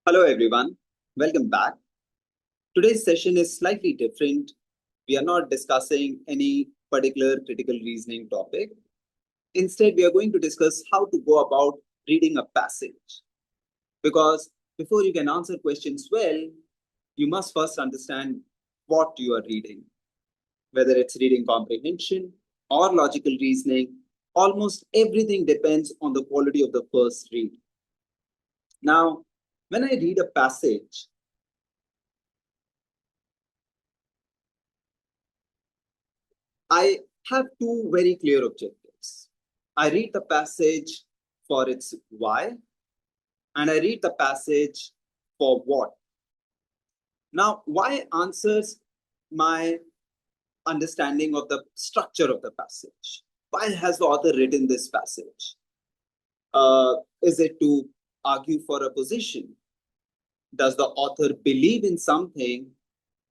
Hello everyone, welcome back. Today's session is slightly different. We are not discussing any particular critical reasoning topic. Instead, we are going to discuss how to go about reading a passage. Because before you can answer questions well, you must first understand what you are reading. Whether it's reading comprehension or logical reasoning, almost everything depends on the quality of the first read. Now, when I read a passage, I have two very clear objectives. I read the passage for its why, and I read the passage for what. Now, why answers my understanding of the structure of the passage. Why has the author written this passage? Is it to argue for a position? Does the author believe in something,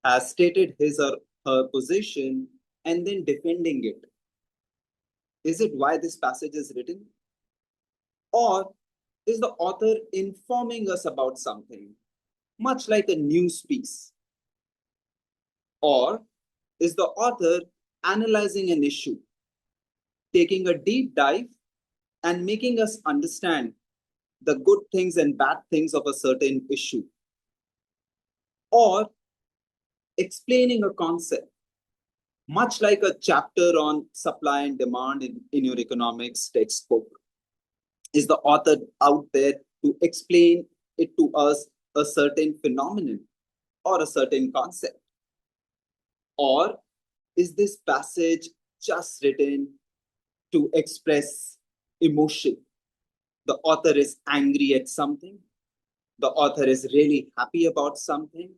has stated his or her position, and then defending it? Is it why this passage is written? Or is the author informing us about something, much like a news piece? Or is the author analyzing an issue, taking a deep dive and making us understand the good things and bad things of a certain issue? Or explaining a concept, much like a chapter on supply and demand in your economics textbook? Is the author out there to explain it to us, a certain phenomenon or a certain concept? Or is this passage just written to express emotion? The author is angry at something. The author is really happy about something.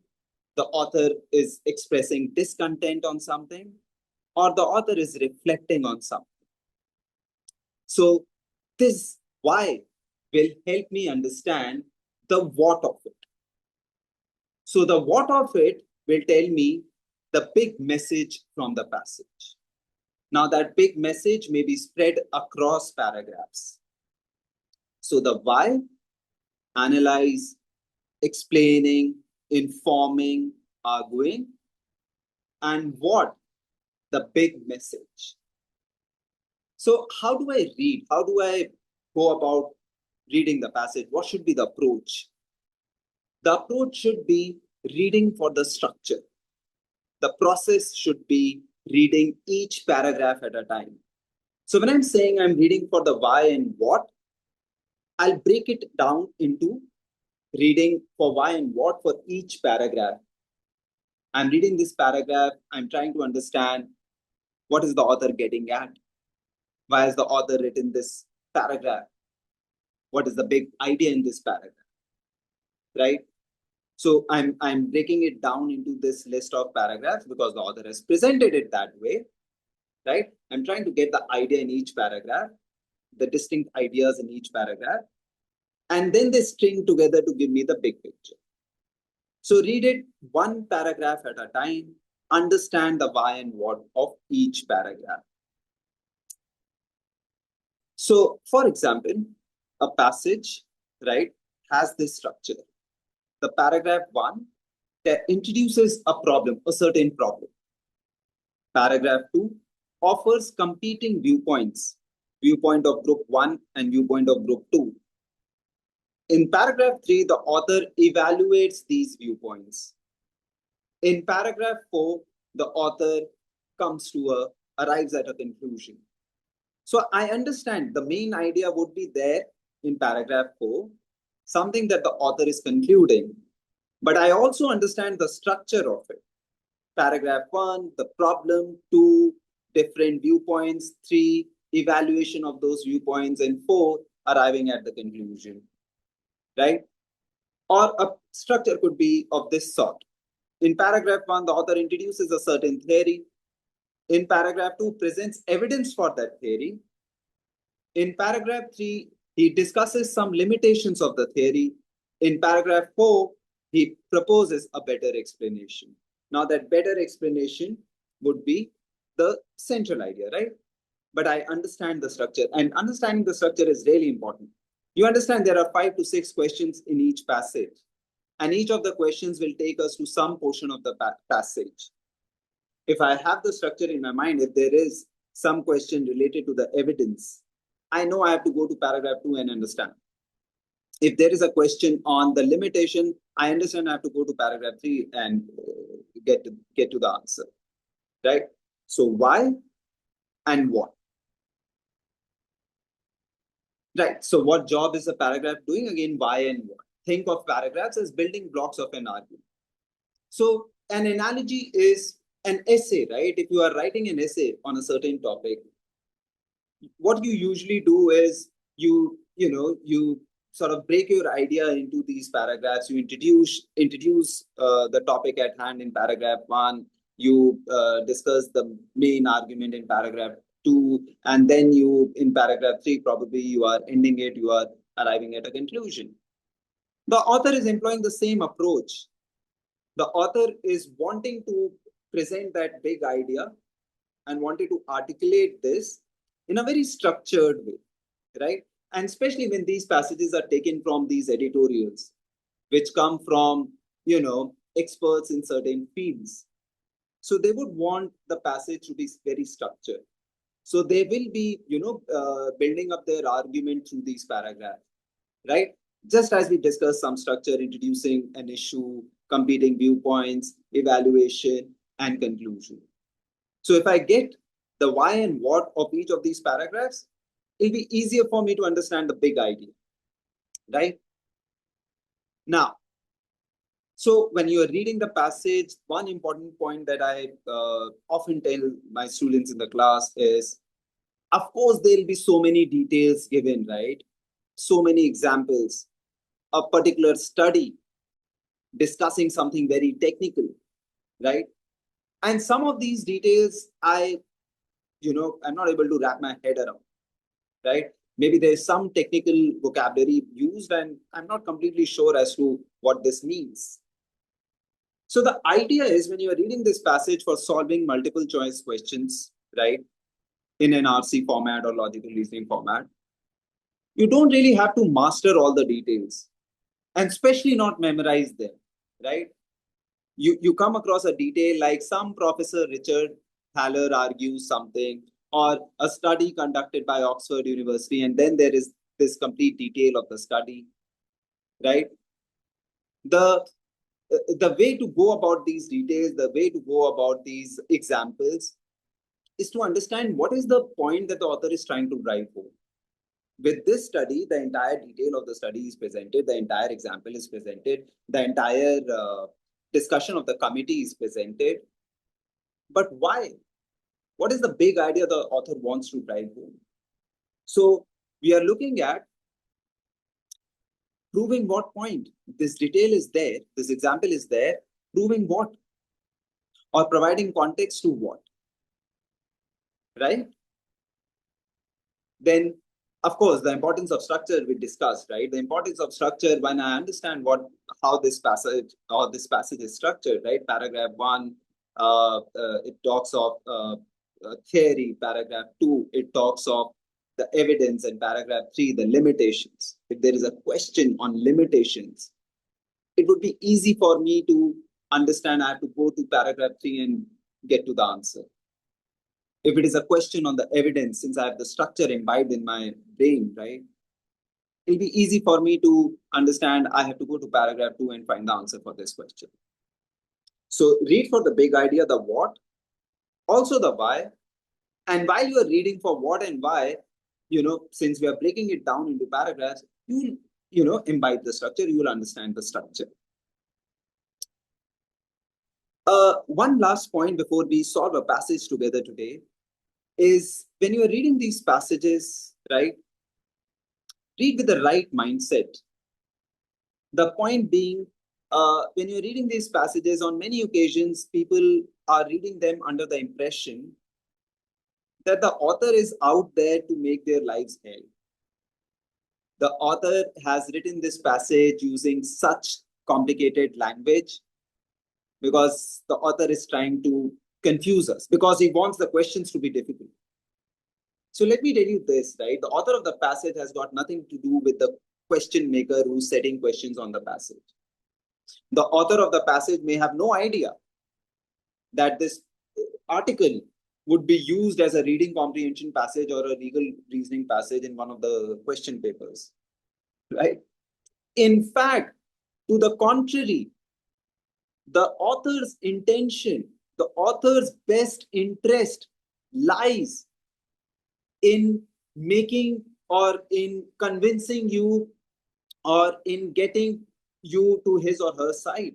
The author is expressing discontent on something, or the author is reflecting on something. So this why will help me understand the what of it. So the what of it will tell me the big message from the passage. Now that big message may be spread across paragraphs. So the why, analyze, explaining, informing, arguing, and what, the big message. So how do I read? How do I go about reading the passage? What should be the approach? The approach should be reading for the structure. The process should be reading each paragraph at a time. So when I'm saying I'm reading for the why and what, I'll break it down into reading for why and what for each paragraph. I'm reading this paragraph, I'm trying to understand what is the author getting at? Why has the author written this paragraph? What is the big idea in this paragraph? Right? So I'm breaking it down into this list of paragraphs because the author has presented it that way. Right? I'm trying to get the idea in each paragraph, the distinct ideas in each paragraph, and then they string together to give me the big picture. So read it one paragraph at a time, understand the why and what of each paragraph. So for example, a passage, right, has this structure. The paragraph 1 that introduces a problem, a certain problem. Paragraph 2 offers competing viewpoints, viewpoint of group 1 and viewpoint of group 2. In paragraph 3, the author evaluates these viewpoints. In paragraph 4, the author arrives at a conclusion. So I understand the main idea would be there in paragraph 4, something that the author is concluding. But I also understand the structure of it. Paragraph 1, the problem, 2, different viewpoints, 3, evaluation of those viewpoints, and 4, arriving at the conclusion. Right? Or a structure could be of this sort. In paragraph 1, the author introduces a certain theory. In paragraph 2, presents evidence for that theory. In paragraph 3, he discusses some limitations of the theory. In paragraph 4, he proposes a better explanation. Now that better explanation would be the central idea, right? But I understand the structure, and understanding the structure is really important. You understand there are 5 to 6 questions in each passage. And each of the questions will take us to some portion of the passage. If I have the structure in my mind, if there is some question related to the evidence, I know I have to go to paragraph 2 and understand. If there is a question on the limitation, I understand I have to go to paragraph 3 and get to the answer, right? So why and what? Right. So what job is a paragraph doing? Again, why and what? Think of paragraphs as building blocks of an argument. So an analogy is an essay, right? If you are writing an essay on a certain topic, what you usually do is you sort of break your idea into these paragraphs. You introduce the topic at hand in paragraph 1. You discuss the main argument in paragraph 2, and then you in paragraph 3 probably you are ending it. You are arriving at a conclusion. The author is employing the same approach. The author is wanting to present that big idea and wanted to articulate this in a very structured way, right? And especially when these passages are taken from these editorials, which come from, experts in certain fields. So they would want the passage to be very structured. So they will be, building up their argument through these paragraphs, right? Just as we discussed some structure, introducing an issue, competing viewpoints, evaluation, and conclusion. So if I get the why and what of each of these paragraphs, it'll be easier for me to understand the big idea, right? Now, so when you are reading the passage, one important point that I often tell my students in the class is, of course, there'll be so many details given, right? So many examples, a particular study discussing something very technical, right? And some of these details, I'm not able to wrap my head around, right? Maybe there's some technical vocabulary used and I'm not completely sure as to what this means. So the idea is when you are reading this passage for solving multiple choice questions, right, in an RC format or logical reasoning format, you don't really have to master all the details and especially not memorize them, right? You come across a detail like some Professor Richard Thaler argues something, or a study conducted by Oxford University, and then there is this complete detail of the study, right? The way to go about these details, the way to go about these examples is to understand what is the point that the author is trying to drive home. With this study, the entire detail of the study is presented, the entire example is presented, the entire discussion of the committee is presented. But why? What is the big idea the author wants to drive home? So we are looking at proving what point. This detail is there, this example is there, proving what? Or providing context to what? Right? Then, of course, the importance of structure we discussed, right? The importance of structure when I understand how this passage is structured, right? Paragraph 1, it talks of theory. Paragraph 2, it talks of the evidence, and paragraph 3, the limitations. If there is a question on limitations, it would be easy for me to understand. I have to go to paragraph 3 and get to the answer. If it is a question on the evidence, since I have the structure imbibed in my brain, right, it'll be easy for me to understand. I have to go to paragraph 2 and find the answer for this question. So read for the big idea, the what, also the why. And while you are reading for what and why, since we are breaking it down into paragraphs, you'll imbibe the structure, you will understand the structure. One last point before we solve a passage together today is when you are reading these passages, right, read with the right mindset. The point being, when you're reading these passages, on many occasions, people are reading them under the impression that the author is out there to make their lives hell. The author has written this passage using such complicated language because the author is trying to confuse us, because he wants the questions to be difficult. So let me tell you this, right? The author of the passage has got nothing to do with the question maker who's setting questions on the passage. The author of the passage may have no idea that this article would be used as a reading comprehension passage or a legal reasoning passage in one of the question papers, right? In fact, to the contrary, the author's intention, the author's best interest lies in making or in convincing you or in getting you to his or her side.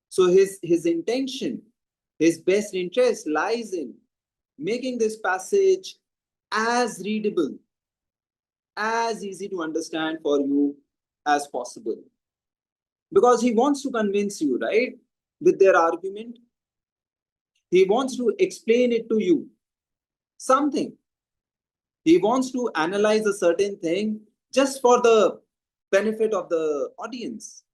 So his intention, his best interest lies in making this passage as readable, as easy to understand for you as possible. Because he wants to convince you, right? With their argument, he wants to explain it to you. Something. He wants to analyze a certain thing just for the benefit of the audience.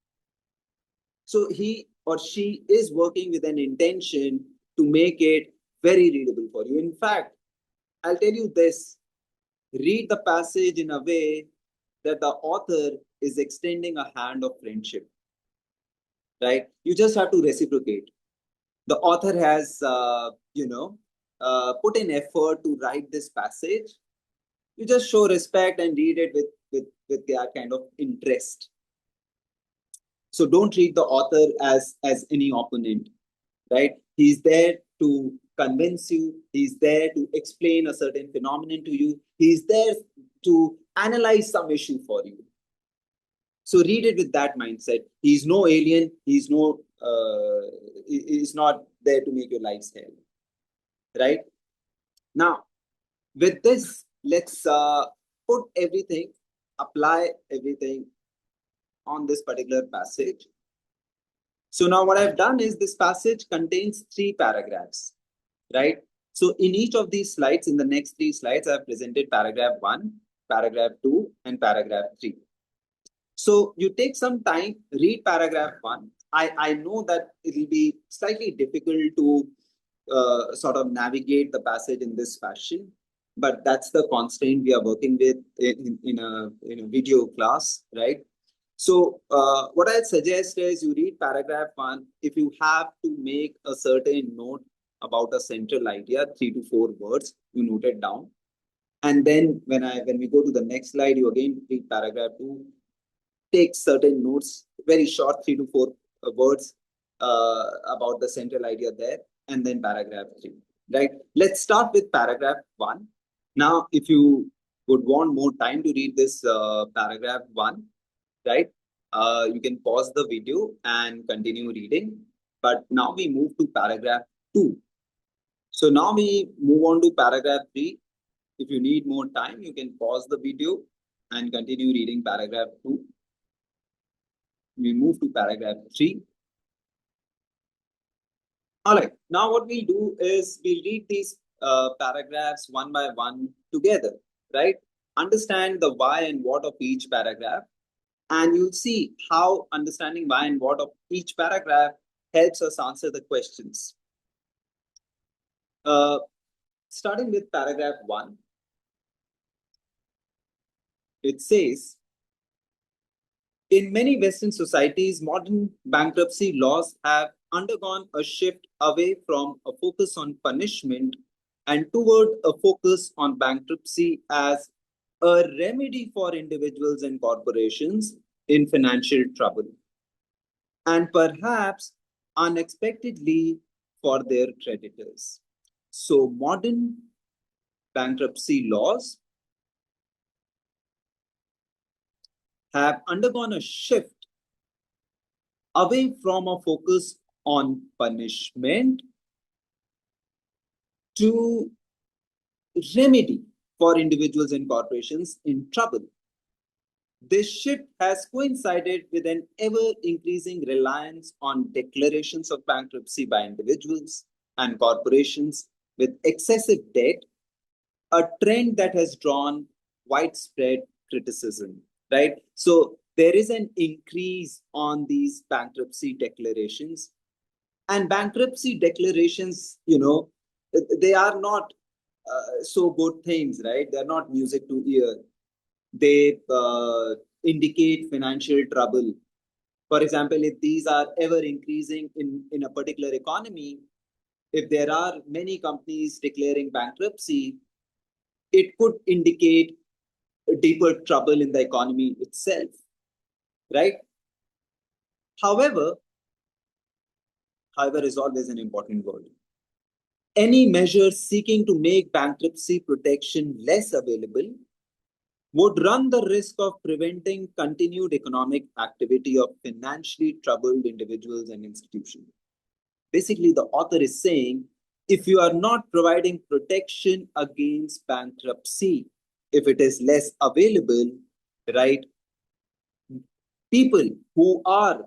So he or she is working with an intention to make it very readable for you. In fact, I'll tell you this, read the passage in a way that the author is extending a hand of friendship, right? You just have to reciprocate. The author has, put in effort to write this passage. You just show respect and read it with that kind of interest. So don't treat the author as any opponent, right? He's there to convince you. He's there to explain a certain phenomenon to you. He's there to analyze some issue for you. So read it with that mindset. He's no alien. He's not there to make your lives hell, right? Now, with this, let's put everything, apply everything on this particular passage. So now what I've done is this passage contains 3 paragraphs, right? So in each of these slides, in the next 3 slides, I've presented paragraph 1, paragraph 2, and paragraph 3. So you take some time, read paragraph 1. I know that it will be slightly difficult to sort of navigate the passage in this fashion, but that's the constraint we are working with in a video class, right? So what I suggest is you read paragraph 1. If you have to make a certain note about a central idea, 3 to 4 words, you note it down. And then when we go to the next slide, you again read paragraph 2, take certain notes, very short, 3 to 4 words about the central idea there, and then paragraph 3, right? Let's start with paragraph 1. Now, if you would want more time to read this paragraph 1, right? You can pause the video and continue reading. But now we move to paragraph 2. So now we move on to paragraph 3. If you need more time, you can pause the video and continue reading paragraph 2. We move to paragraph 3. All right. Now what we'll do is we'll read these paragraphs one by one together, right? Understand the why and what of each paragraph. And you'll see how understanding why and what of each paragraph helps us answer the questions. Starting with paragraph 1, it says, in many Western societies, modern bankruptcy laws have undergone a shift away from a focus on punishment and toward a focus on bankruptcy as a remedy for individuals and corporations in financial trouble, and perhaps unexpectedly for their creditors. So modern bankruptcy laws have undergone a shift away from a focus on punishment to remedy for individuals and corporations in trouble. This shift has coincided with an ever-increasing reliance on declarations of bankruptcy by individuals and corporations with excessive debt, a trend that has drawn widespread criticism, right? So there is an increase on these bankruptcy declarations. And bankruptcy declarations, they are not so good things, right? They're not music to ear. They indicate financial trouble. For example, if these are ever increasing in a particular economy, if there are many companies declaring bankruptcy, it could indicate deeper trouble in the economy itself, right? However, however is always an important word. Any measure seeking to make bankruptcy protection less available would run the risk of preventing continued economic activity of financially troubled individuals and institutions. Basically, the author is saying if you are not providing protection against bankruptcy, if it is less available, right, people who are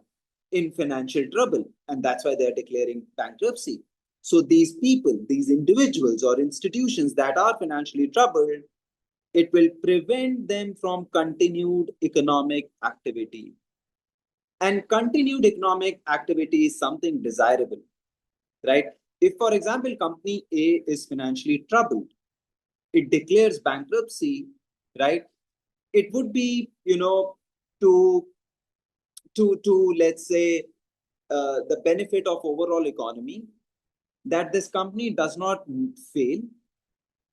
in financial trouble, and that's why they're declaring bankruptcy. So these people, these individuals or institutions that are financially troubled, it will prevent them from continued economic activity. And continued economic activity is something desirable, right? If, for example, company A is financially troubled, it declares bankruptcy, right? It would be, to let's say the benefit of overall economy, that this company does not fail.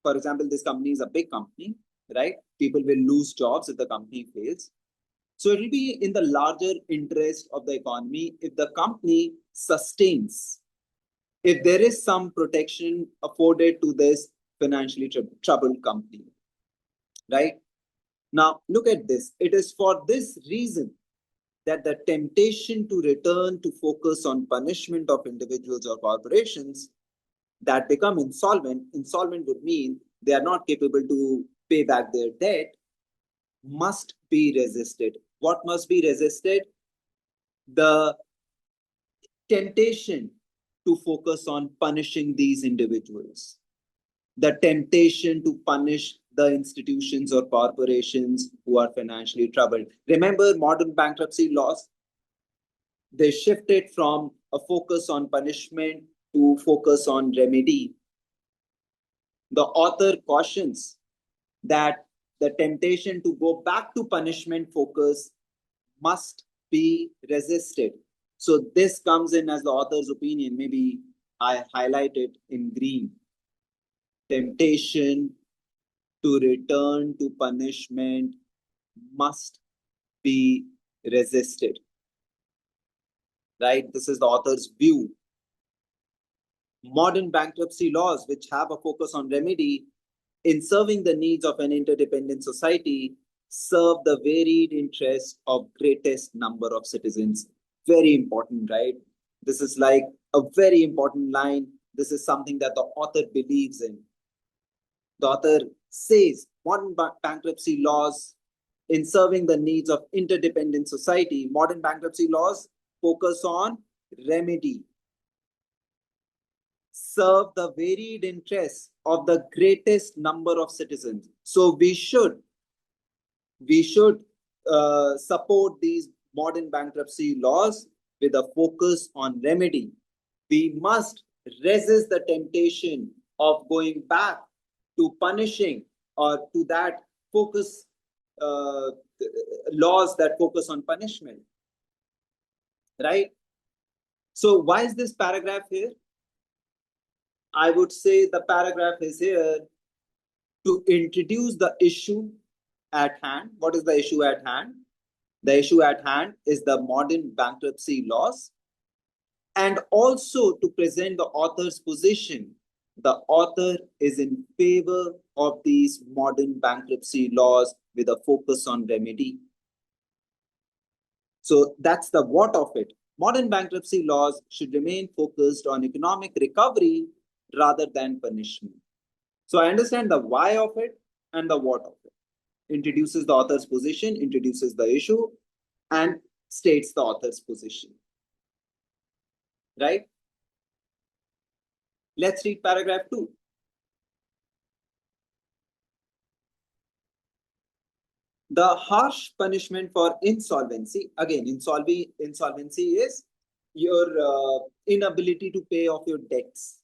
For example, this company is a big company, right? People will lose jobs if the company fails. So it will be in the larger interest of the economy if the company sustains, if there is some protection afforded to this financially troubled company, right? Now, look at this. It is for this reason that the temptation to return to focus on punishment of individuals or corporations that become insolvent would mean they are not capable to pay back their debt, must be resisted. What must be resisted? The temptation to focus on punishing these individuals, the temptation to punish the institutions or corporations who are financially troubled. Remember modern bankruptcy laws? They shifted from a focus on punishment to focus on remedy. The author cautions that the temptation to go back to punishment focus must be resisted. So this comes in as the author's opinion. Maybe I highlight it in green. Temptation to return to punishment must be resisted. Right? This is the author's view. Modern bankruptcy laws, which have a focus on remedy in serving the needs of an interdependent society, serve the varied interests of greatest number of citizens. Very important, right? This is like a very important line. This is something that the author believes in. The author says modern bankruptcy laws in serving the needs of interdependent society, modern bankruptcy laws focus on remedy, serve the varied interests of the greatest number of citizens. So we should support these modern bankruptcy laws with a focus on remedy. We must resist the temptation of going back to punishing or to that focus laws that focus on punishment, right? So why is this paragraph here? I would say the paragraph is here to introduce the issue at hand. What is the issue at hand? The issue at hand is the modern bankruptcy laws, and also to present the author's position. The author is in favor of these modern bankruptcy laws with a focus on remedy. So that's the what of it. Modern bankruptcy laws should remain focused on economic recovery rather than punishment. So I understand the why of it and the what of it. Introduces the author's position, introduces the issue, and states the author's position. Right? Let's read paragraph 2. The harsh punishment for insolvency. Again, insolvency is your inability to pay off your debts.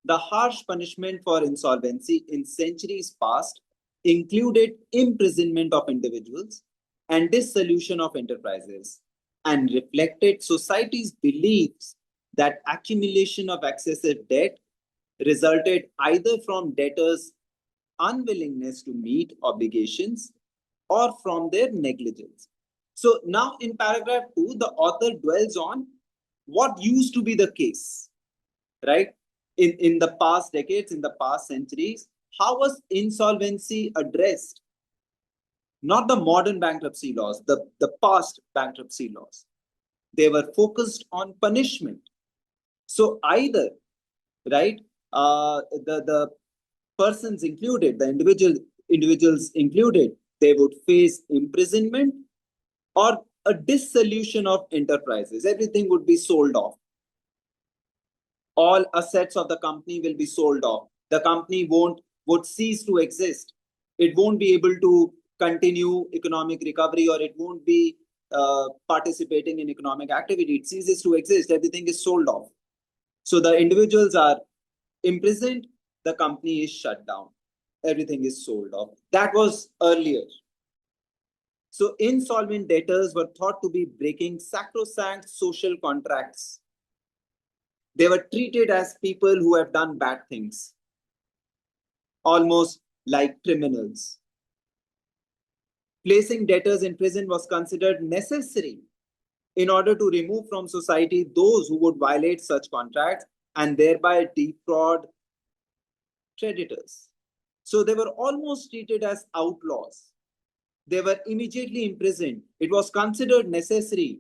The harsh punishment for insolvency in centuries past included imprisonment of individuals and dissolution of enterprises. and reflected society's beliefs that accumulation of excessive debt resulted either from debtors' unwillingness to meet obligations or from their negligence. So now in paragraph 2, the author dwells on what used to be the case, right? In the past decades, in the past centuries, how was insolvency addressed? Not the modern bankruptcy laws, the past bankruptcy laws. They were focused on punishment. So either, right, the persons included, the individuals included, they would face imprisonment or a dissolution of enterprises. Everything would be sold off. All assets of the company will be sold off. The company would cease to exist. It won't be able to continue economic recovery, or it won't be participating in economic activity. It ceases to exist. Everything is sold off. So the individuals are imprisoned, the company is shut down. Everything is sold off. That was earlier. So insolvent debtors were thought to be breaking sacrosanct social contracts. They were treated as people who have done bad things, almost like criminals. Placing debtors in prison was considered necessary in order to remove from society those who would violate such contracts and thereby defraud creditors. So they were almost treated as outlaws. They were immediately imprisoned. It was considered necessary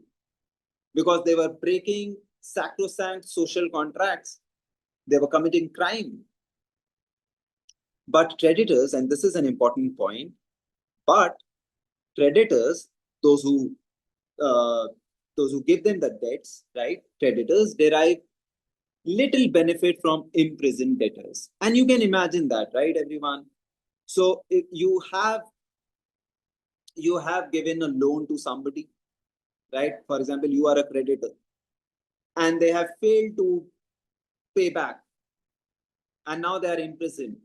because they were breaking sacrosanct social contracts. They were committing crime. But creditors, and this is an important point, but creditors, those who give them the debts, right? Creditors derive little benefit from imprisoned debtors. And you can imagine that, right, everyone? So if you have given a loan to somebody, right? For example, you are a creditor and they have failed to pay back and now they are imprisoned,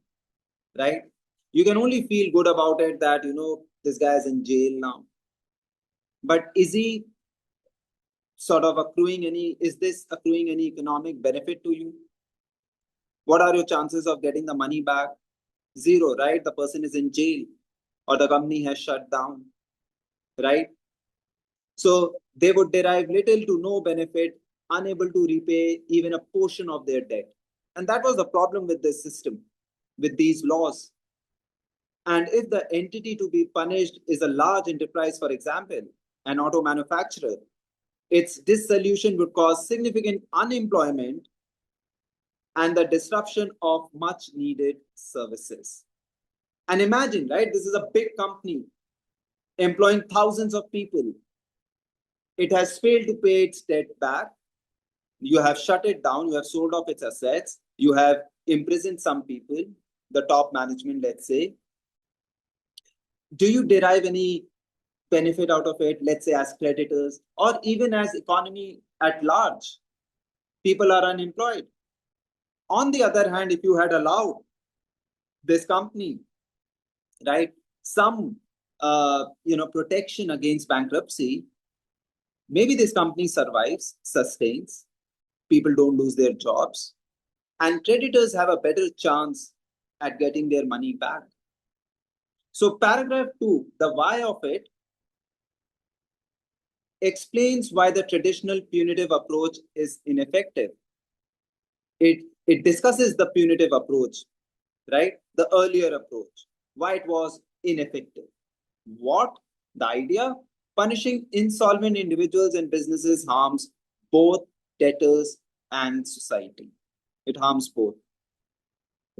right? You can only feel good about it that, this guy is in jail now. But is this accruing any economic benefit to you? What are your chances of getting the money back? Zero, right? The person is in jail or the company has shut down, right? So they would derive little to no benefit, unable to repay even a portion of their debt. And that was the problem with this system, with these laws. And if the entity to be punished is a large enterprise, for example, an auto manufacturer, its dissolution would cause significant unemployment and the disruption of much needed services. And imagine, right, this is a big company employing thousands of people. It has failed to pay its debt back. You have shut it down. You have sold off its assets. You have imprisoned some people, the top management, let's say. Do you derive any benefit out of it, let's say as creditors or even as economy at large? People are unemployed. On the other hand, if you had allowed this company, right, some protection against bankruptcy, maybe this company survives, sustains, people don't lose their jobs, and creditors have a better chance at getting their money back. So paragraph 2, the why of it, explains why the traditional punitive approach is ineffective. It discusses the punitive approach, right? The earlier approach, why it was ineffective. What? The idea? Punishing insolvent individuals and businesses harms both debtors and society. It harms both,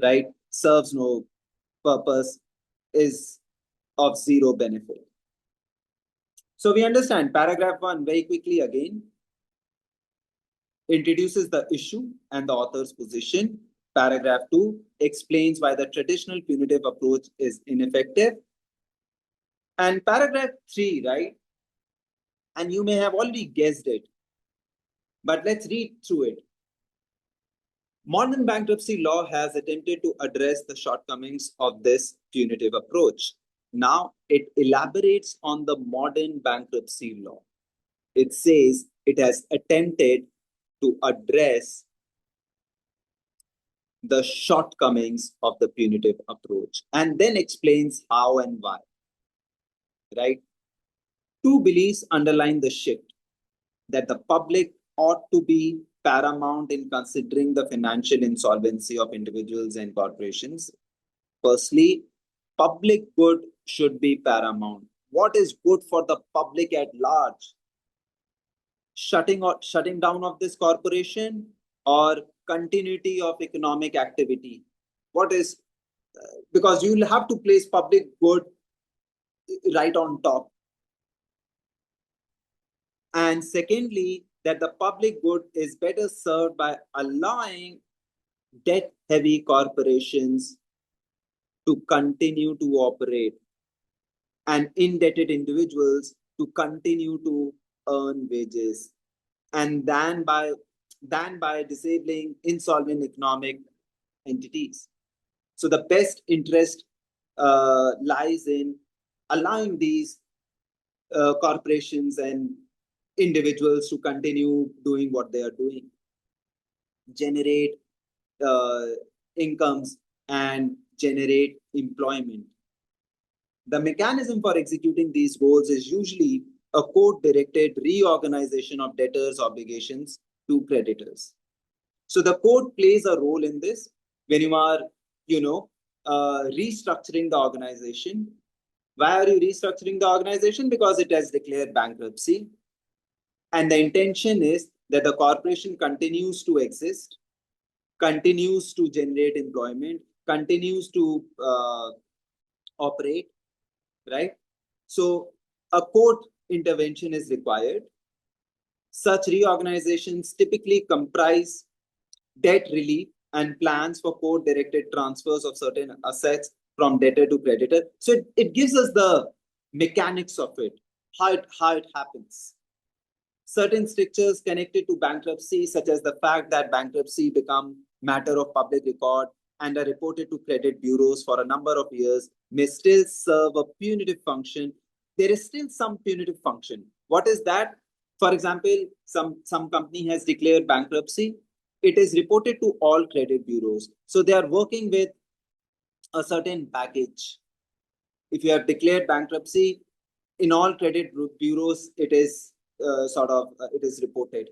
right? Serves no purpose, is of zero benefit. So we understand paragraph 1 very quickly again. Introduces the issue and the author's position. Paragraph 2 explains why the traditional punitive approach is ineffective. And paragraph 3, right? And you may have already guessed it, but let's read through it. Modern bankruptcy law has attempted to address the shortcomings of this punitive approach. Now it elaborates on the modern bankruptcy law. It says it has attempted to address the shortcomings of the punitive approach and then explains how and why, right? Two beliefs underline the shift: that the public ought to be paramount in considering the financial insolvency of individuals and corporations. Firstly, public good should be paramount. What is good for the public at large? Shutting down of this corporation or continuity of economic activity? What is because you'll have to place public good right on top. And secondly, that the public good is better served by allowing debt heavy corporations to continue to operate and indebted individuals to continue to earn wages, and than by disabling insolvent economic entities. So the best interest lies in allowing these corporations and individuals to continue doing what they are doing, generate incomes and generate employment. The mechanism for executing these goals is usually a court-directed reorganization of debtors' obligations to creditors. So the court plays a role in this when you are, restructuring the organization. Why are you restructuring the organization? Because it has declared bankruptcy. And the intention is that the corporation continues to exist, continues to generate employment, continues to operate, right? So a court intervention is required. Such reorganizations typically comprise debt relief and plans for court-directed transfers of certain assets from debtor to creditor. So it gives us the mechanics of it, how it happens. Certain strictures connected to bankruptcy, such as the fact that bankruptcy become matter of public record and are reported to credit bureaus for a number of years, may still serve a punitive function. There is still some punitive function. What is that? For example, some company has declared bankruptcy. It is reported to all credit bureaus. So they are working with a certain baggage. If you have declared bankruptcy, in all credit bureaus, it is it is reported.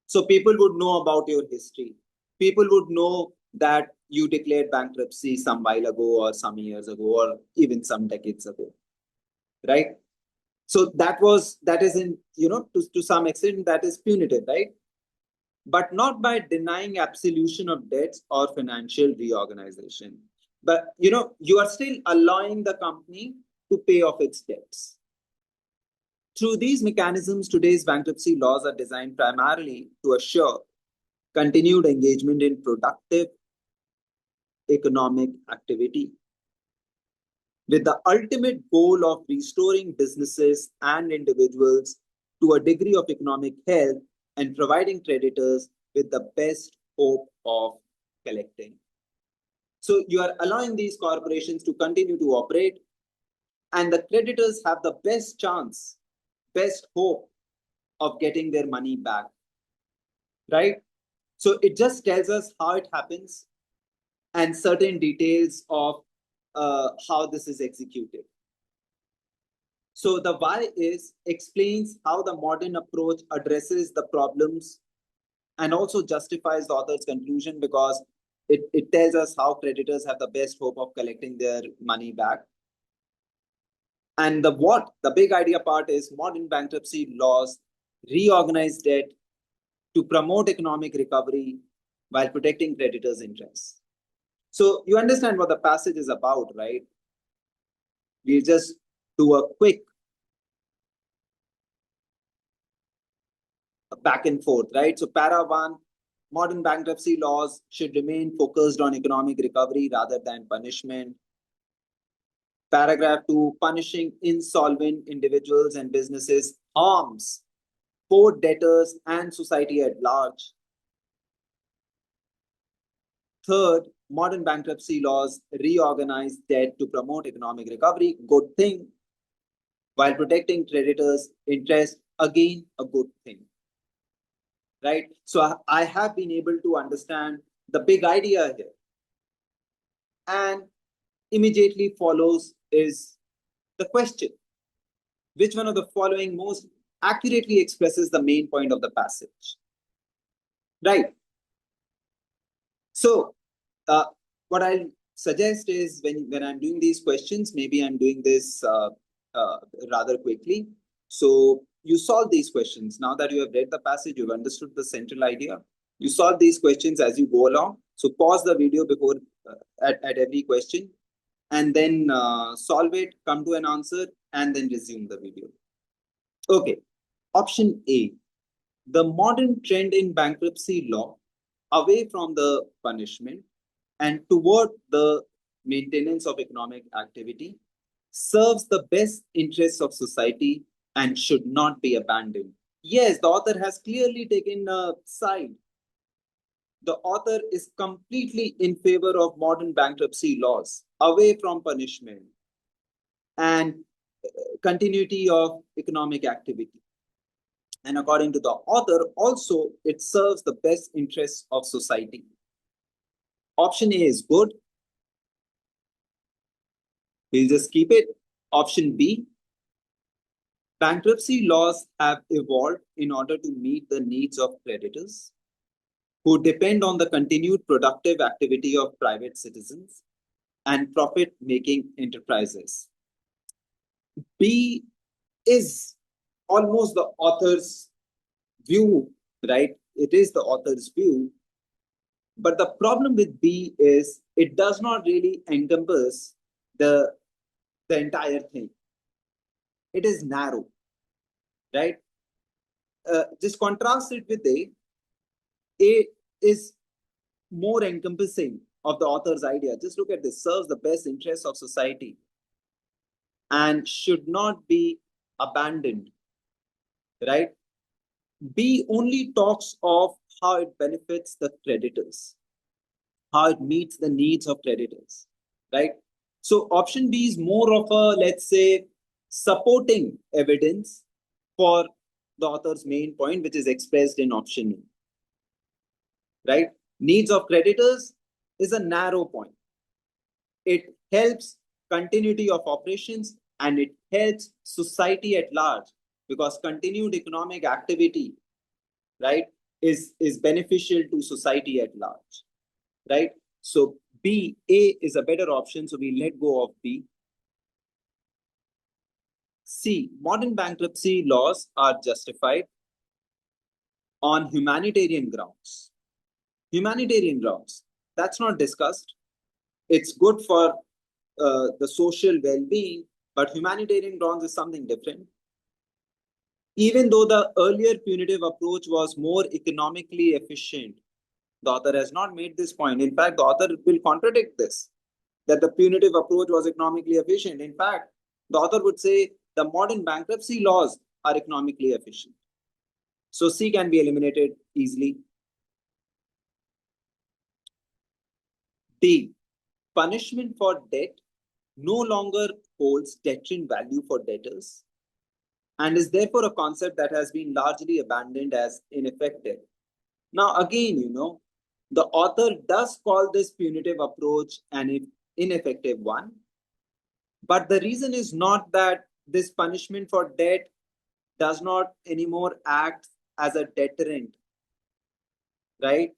So people would know about your history. People would know that you declared bankruptcy some while ago or some years ago or even some decades ago, right? So that is in, to some extent that is punitive, right? But not by denying absolution of debts or financial reorganization. But you are still allowing the company to pay off its debts. Through these mechanisms, today's bankruptcy laws are designed primarily to assure continued engagement in productive economic activity, with the ultimate goal of restoring businesses and individuals to a degree of economic health and providing creditors with the best hope of collecting. So you are allowing these corporations to continue to operate, and the creditors have the best chance, best hope of getting their money back, right? So it just tells us how it happens and certain details of how this is executed. So the why explains how the modern approach addresses the problems and also justifies the author's conclusion, because it tells us how creditors have the best hope of collecting their money back. And the big idea part is modern bankruptcy laws reorganize debt to promote economic recovery while protecting creditors' interests. So you understand what the passage is about, right? We'll just do a quick back and forth, right? So para 1, modern bankruptcy laws should remain focused on economic recovery rather than punishment. Paragraph 2, punishing insolvent individuals and businesses harms both debtors and society at large. Third, modern bankruptcy laws reorganize debt to promote economic recovery, good thing, while protecting creditors' interest, again a good thing, right? So I have been able to understand the big idea here. And immediately follows is the question: which one of the following most accurately expresses the main point of the passage? Right. So what I'll suggest is when I'm doing these questions, maybe I'm doing this uh, rather quickly. So you solve these questions. Now that you have read the passage, you've understood the central idea. You solve these questions as you go along. So pause the video before at every question, and then solve it, come to an answer, and then resume the video. Okay. Option A: the modern trend in bankruptcy law away from the punishment and toward the maintenance of economic activity serves the best interests of society and should not be abandoned. Yes, the author has clearly taken a side. The author is completely in favor of modern bankruptcy laws, away from punishment and continuity of economic activity. And according to the author, also it serves the best interests of society. Option A is good. We'll just keep it. Option B: bankruptcy laws have evolved in order to meet the needs of creditors who depend on the continued productive activity of private citizens and profit-making enterprises. B is almost the author's view, right? It is the author's view. But the problem with B is it does not really encompass the entire thing. It is narrow, right? Just contrast it with A. A is more encompassing of the author's idea. Just look at this: serves the best interests of society and should not be abandoned, right? B only talks of how it benefits the creditors, how it meets the needs of creditors, right? So option B is more of a, let's say, supporting evidence for the author's main point, which is expressed in option A, right? Needs of creditors is a narrow point. It helps continuity of operations and it helps society at large, because continued economic activity, right, is beneficial to society at large, right? So B, A is a better option, so we let go of B. C, modern bankruptcy laws are justified on humanitarian grounds. Humanitarian grounds, that's not discussed. It's good for the social well-being, but humanitarian grounds is something different. Even though the earlier punitive approach was more economically efficient, the author has not made this point. In fact, the author will contradict this, that the punitive approach was economically efficient. In fact, the author would say the modern bankruptcy laws are economically efficient. So C can be eliminated easily. D, punishment for debt no longer holds deterrent value for debtors and is therefore a concept that has been largely abandoned as ineffective. Now, again, the author does call this punitive approach an ineffective one, but the reason is not that this punishment for debt does not anymore act as a deterrent, right?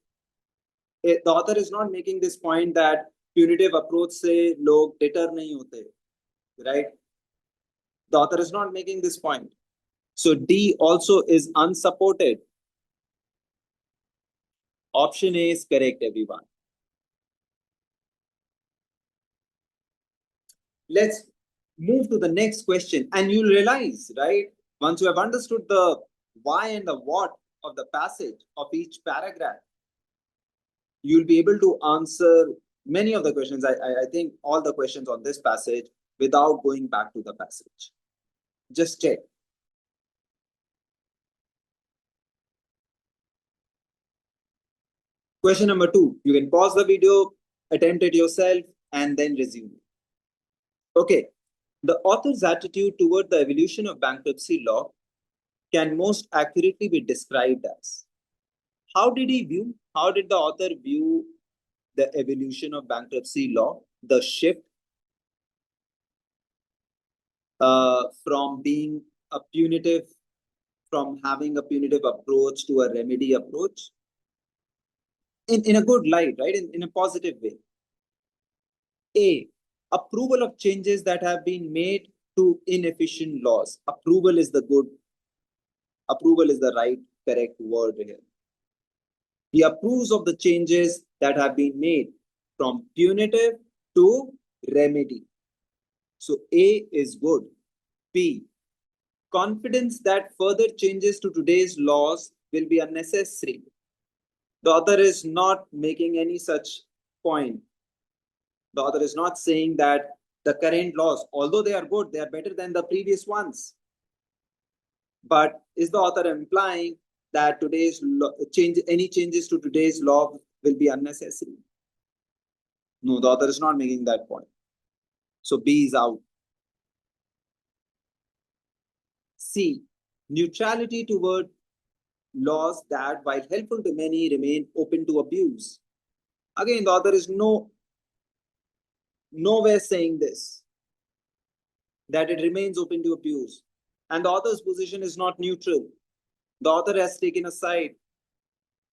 The author is not making this point that punitive approach se log deter nahi hote, right? The author is not making this point. So D also is unsupported. Option A is correct, everyone. Let's move to the next question, and you'll realize, right, once you have understood the why and the what of the passage of each paragraph, you'll be able to answer many of the questions. I think all the questions on this passage without going back to the passage. Just check. Question number 2, you can pause the video, attempt it yourself, and then resume. Okay, the author's attitude toward the evolution of bankruptcy law can most accurately be described as? How did the author view the evolution of bankruptcy law, the shift from being a punitive, from having a punitive approach to a remedy approach in a good light, right? In a positive way. A, approval of changes that have been made to inefficient laws. Approval is the right, correct word here. He approves of the changes that have been made from punitive to remedy. So A is good. B, confidence that further changes to today's laws will be unnecessary. The author is not making any such point. The author is not saying that the current laws, although they are good, they are better than the previous ones. But is the author implying that any changes to today's law will be unnecessary? No, the author is not making that point. So B is out. C, neutrality toward laws that, while helpful to many, remain open to abuse. Again, the author is nowhere saying this, that it remains open to abuse. And the author's position is not neutral. The author has taken a side.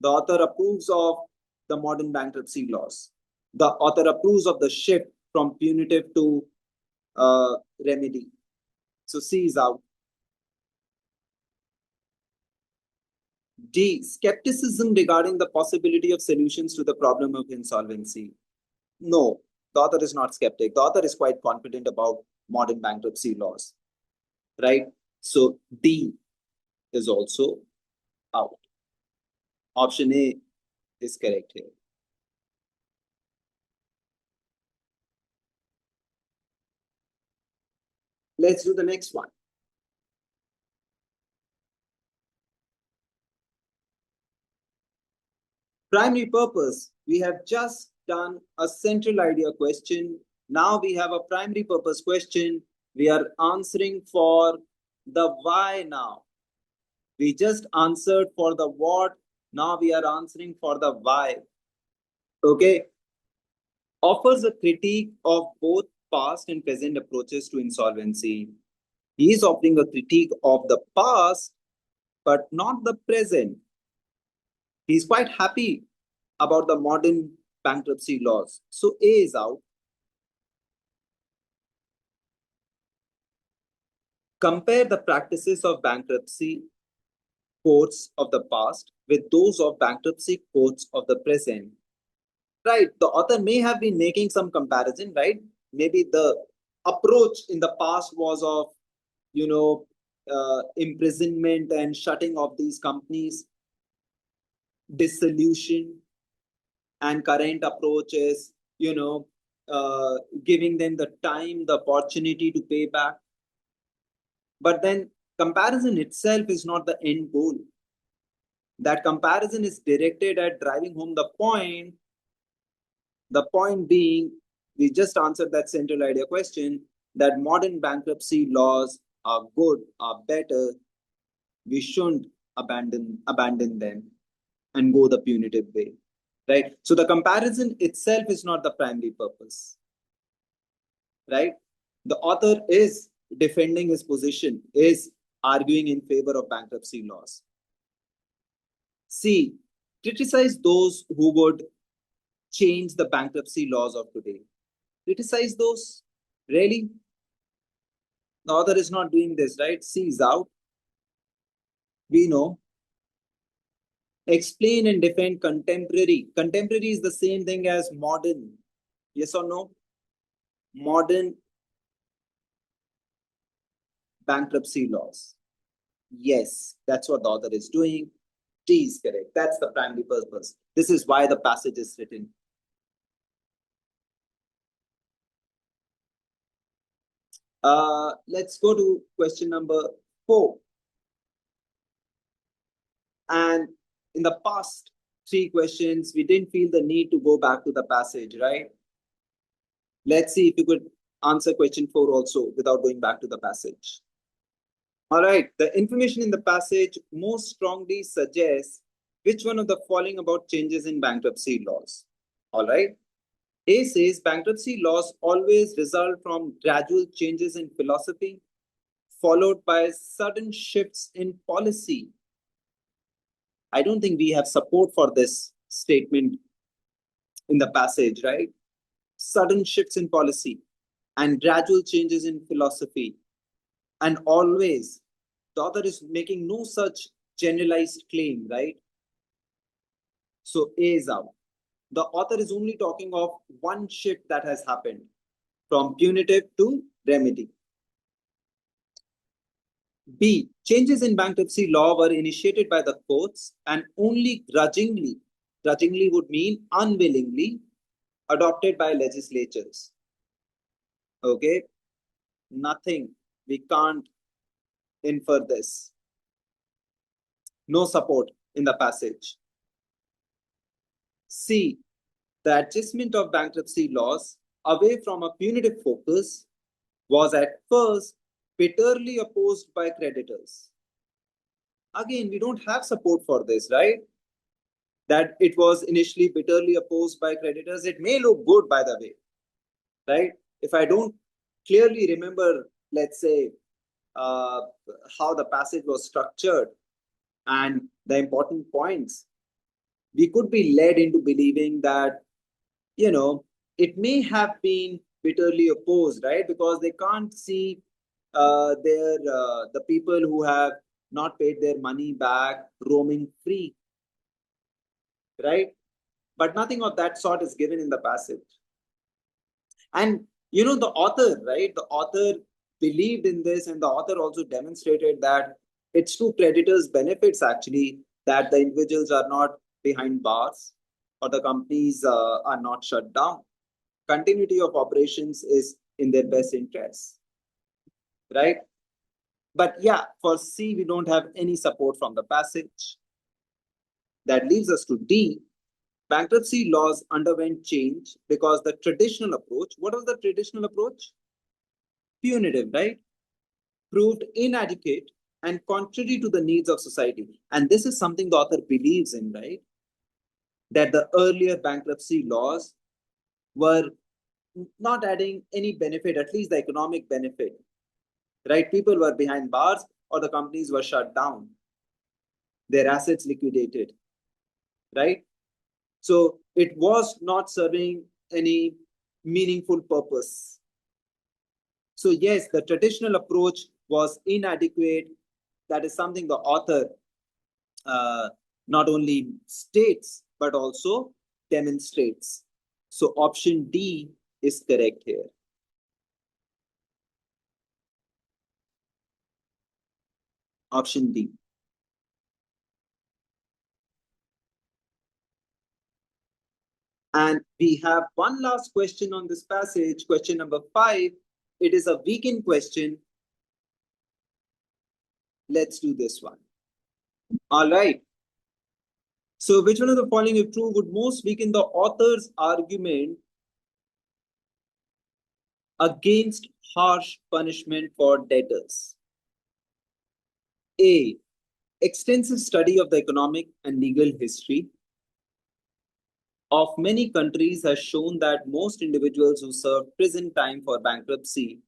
The author approves of the modern bankruptcy laws. The author approves of the shift from punitive to remedy. So C is out. D, skepticism regarding the possibility of solutions to the problem of insolvency. No, the author is not skeptic. The author is quite confident about modern bankruptcy laws, right? So D is also out. Option A is correct here. Let's do the next one. Primary purpose. We have just done a central idea question. Now we have a primary purpose question. We are answering for the why now. We just answered for the what. Now we are answering for the why. Okay. Offers a critique of both past and present approaches to insolvency. He is offering a critique of the past, but not the present. He's quite happy about the modern bankruptcy laws. So A is out. Compare the practices of bankruptcy courts of the past with those of bankruptcy courts of the present. Right, the author may have been making some comparison, right? Maybe the approach in the past was of, imprisonment and shutting of these companies, dissolution, and current approach is, giving them the time, the opportunity to pay back. But then comparison itself is not the end goal. That comparison is directed at driving home the point. The point being, we just answered that central idea question, that modern bankruptcy laws are good, are better. We shouldn't abandon them and go the punitive way, right? So the comparison itself is not the primary purpose, right? The author is defending his position, is arguing in favor of bankruptcy laws. C, criticize those who would change the bankruptcy laws of today. Criticize those? Really? The author is not doing this, right? C is out. We know. Explain and defend contemporary. Contemporary is the same thing as modern. Yes or no? Modern bankruptcy laws. Yes, that's what the author is doing. D is correct. That's the primary purpose. This is why the passage is written. Let's go to question number 4. And in the past 3 questions, we didn't feel the need to go back to the passage, right? Let's see if you could answer question 4 also without going back to the passage. All right, the information in the passage most strongly suggests which one of the following about changes in bankruptcy laws. All right. A says bankruptcy laws always result from gradual changes in philosophy, followed by sudden shifts in policy. I don't think we have support for this statement in the passage, right? Sudden shifts in policy and gradual changes in philosophy. And always, the author is making no such generalized claim, right? So A is out. The author is only talking of one shift that has happened from punitive to remedy. B. Changes in bankruptcy law were initiated by the courts and only grudgingly would mean unwillingly, adopted by legislatures. Okay? Nothing. We can't infer this. No support in the passage. C. The adjustment of bankruptcy laws away from a punitive focus was at first bitterly opposed by creditors. Again, we don't have support for this, right? That it was initially bitterly opposed by creditors. It may look good, by the way, right? If I don't clearly remember, let's say, uh, how the passage was structured and the important points, we could be led into believing that, it may have been bitterly opposed, right? Because they can't see the people who have not paid their money back roaming free, right? But nothing of that sort is given in the passage. And the author, right? The author believed in this, and the author also demonstrated that it's to creditors' benefits actually that the individuals are not behind bars or the companies are not shut down. Continuity of operations is in their best interest, right? But yeah, for C, we don't have any support from the passage. That leaves us to D. Bankruptcy laws underwent change because the traditional approach, what was the traditional approach? Punitive, right? Proved inadequate and contrary to the needs of society. And this is something the author believes in, right? That the earlier bankruptcy laws were not adding any benefit, at least the economic benefit, right? People were behind bars or the companies were shut down, their assets liquidated, right? So it was not serving any meaningful purpose. So yes, the traditional approach was inadequate. That is something the author not only states, but also demonstrates. So option D is correct here. Option D. And we have one last question on this passage, question number 5. It is a weekend question. Let's do this one. All right. So which one of the following, if true, would most weaken the author's argument against harsh punishment for debtors? A. Extensive study of the economic and legal history of many countries has shown that most individuals who served prison time for bankruptcy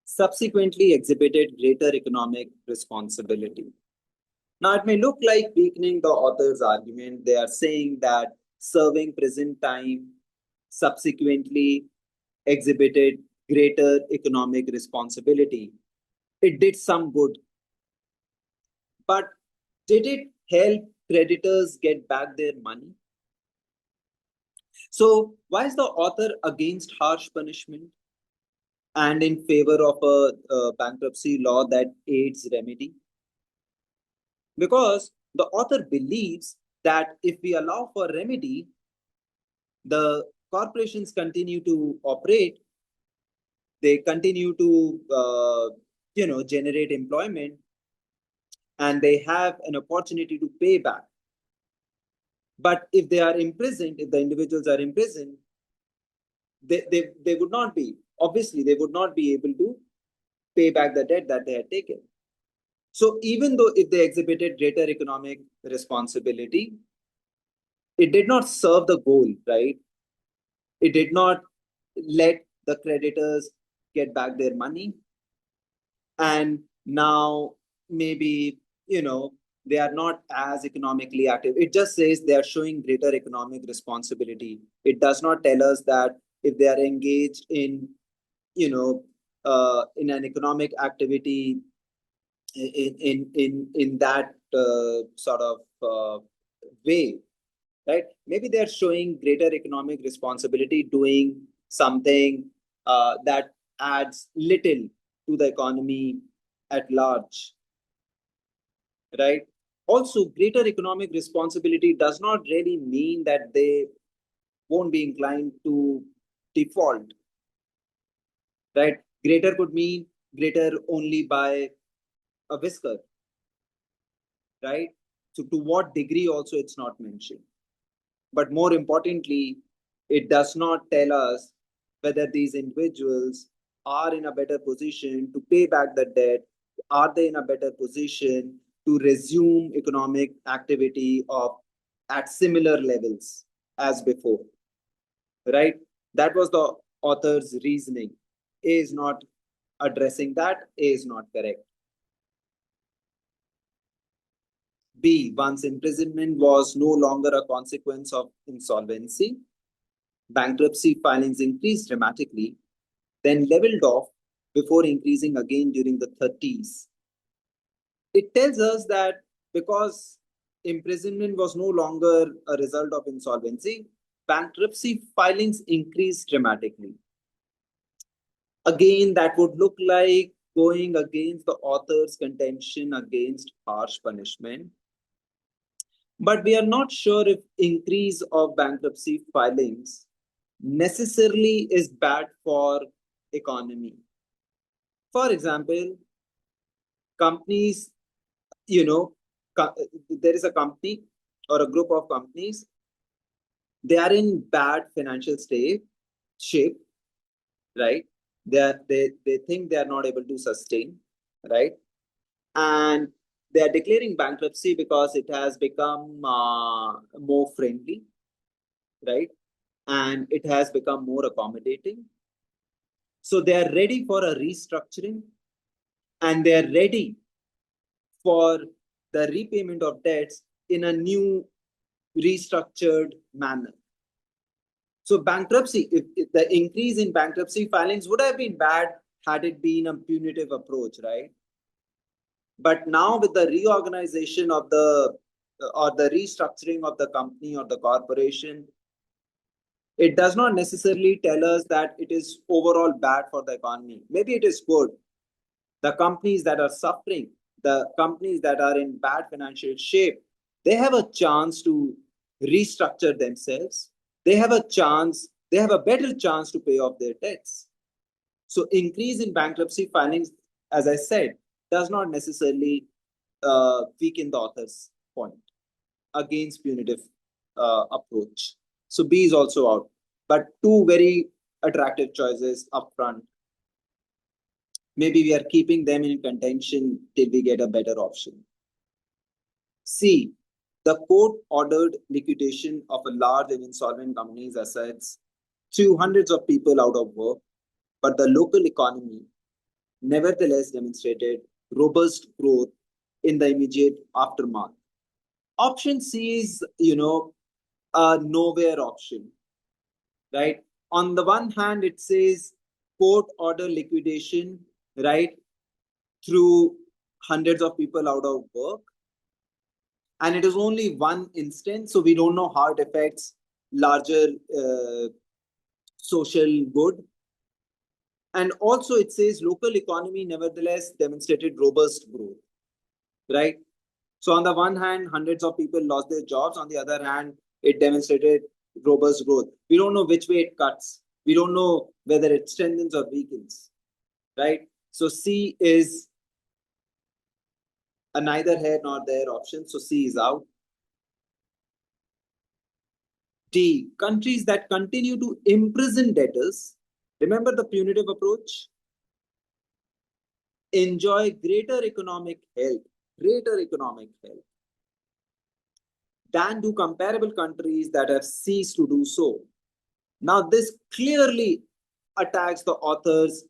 subsequently exhibited greater economic responsibility. Now, it may look like weakening the author's argument. They are saying that serving prison time subsequently exhibited greater economic responsibility. It did some good. But did it help creditors get back their money? So, why is the author against harsh punishment and in favor of a bankruptcy law that aids remedy? Because the author believes that if we allow for remedy, the corporations continue to operate, they continue to generate employment, and they have an opportunity to pay back. But if they are imprisoned, if the individuals are imprisoned, they would not be, obviously, they would not be able to pay back the debt that they had taken. So even though if they exhibited greater economic responsibility, it did not serve the goal, right? It did not let the creditors get back their money. And now maybe, they are not as economically active. It just says they are showing greater economic responsibility. It does not tell us that if they are engaged in, in an economic activity in that sort of way, right? Maybe they're showing greater economic responsibility, doing something that adds little to the economy at large, right? Also, greater economic responsibility does not really mean that they won't be inclined to default, right? Greater could mean greater only by a whisker, right? So, to what degree also it's not mentioned. But more importantly, it does not tell us whether these individuals are in a better position to pay back the debt. Are they in a better position to resume economic activity of at similar levels as before? Right? That was the author's reasoning. A is not addressing that. A is not correct. B, once imprisonment was no longer a consequence of insolvency, bankruptcy filings increased dramatically, then leveled off before increasing again during the 30s. It tells us that because imprisonment was no longer a result of insolvency, bankruptcy filings increased dramatically. Again, that would look like going against the author's contention against harsh punishment. But we are not sure if increase of bankruptcy filings necessarily is bad for economy. For example, companies, you know, there is a company or a group of companies, they are in bad financial shape, right? They think they are not able to sustain, right? And they are declaring bankruptcy because it has become more friendly, right? And it has become more accommodating. So they are ready for a restructuring, and they are ready for the repayment of debts in a new restructured manner. So bankruptcy, if the increase in bankruptcy filings would have been bad had it been a punitive approach, right? But now with the reorganization of the restructuring of the company or the corporation, it does not necessarily tell us that it is overall bad for the economy. Maybe it is good. The companies that are suffering, the companies that are in bad financial shape, they have a chance to restructure themselves. They have a better chance to pay off their debts. So increase in bankruptcy filings, as I said, does not necessarily weaken the author's point against punitive approach. So B is also out, but two very attractive choices up front. Maybe we are keeping them in contention till we get a better option. C, the court ordered liquidation of a large and insolvent company's assets, threw hundreds of people out of work, but the local economy nevertheless demonstrated robust growth in the immediate aftermath. Option C is, a nowhere option, right? On the one hand, it says court order liquidation, right, through hundreds of people out of work. And it is only one instance, so we don't know how it affects larger social good. And also it says local economy nevertheless demonstrated robust growth, right? So on the one hand, hundreds of people lost their jobs. On the other hand, it demonstrated robust growth. We don't know which way it cuts. We don't know whether it strengthens or weakens, right? So C is a neither here nor there option. So C is out. D, countries that continue to imprison debtors. Remember the punitive approach? enjoy greater economic health than do comparable countries that have ceased to do so. Now, this clearly attacks the author's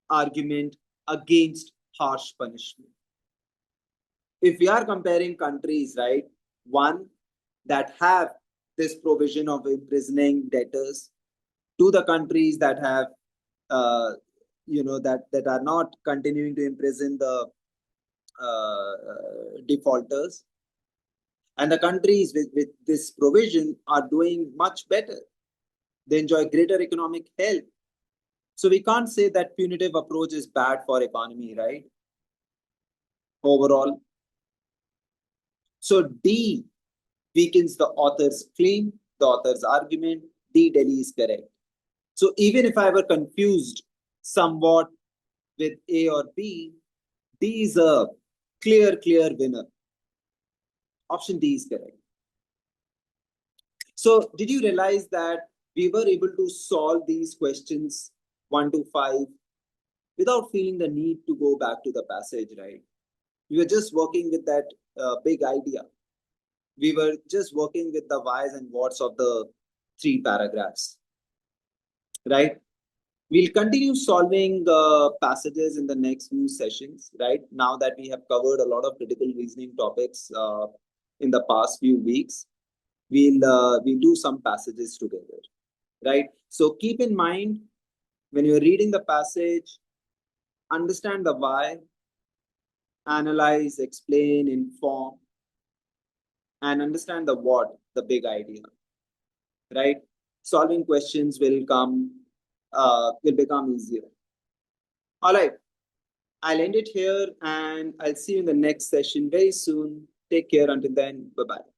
argument against harsh punishment. If we are comparing countries, right, one that have this provision of imprisoning debtors to the countries that have, that are not continuing to imprison the defaulters, and the countries with this provision are doing much better. They enjoy greater economic health. So we can't say that punitive approach is bad for economy, right? Overall. So D weakens the author's claim, the author's argument. D, Delhi is correct. So even if I were confused somewhat with A or B, D is a clear winner. Option D is correct. So did you realize that we were able to solve these questions 1 to 5 without feeling the need to go back to the passage, right? We were just working with that big idea. We were just working with the whys and whats of the 3 paragraphs, right? We'll continue solving passages in the next few sessions, right? Now that we have covered a lot of critical reasoning topics in the past few weeks, we'll do some passages together, right? So keep in mind, when you're reading the passage, understand the why, analyze, explain, inform, and understand the what, the big idea, right? Solving questions will become easier. All right, I'll end it here and I'll see you in the next session very soon. Take care until then. Bye-bye.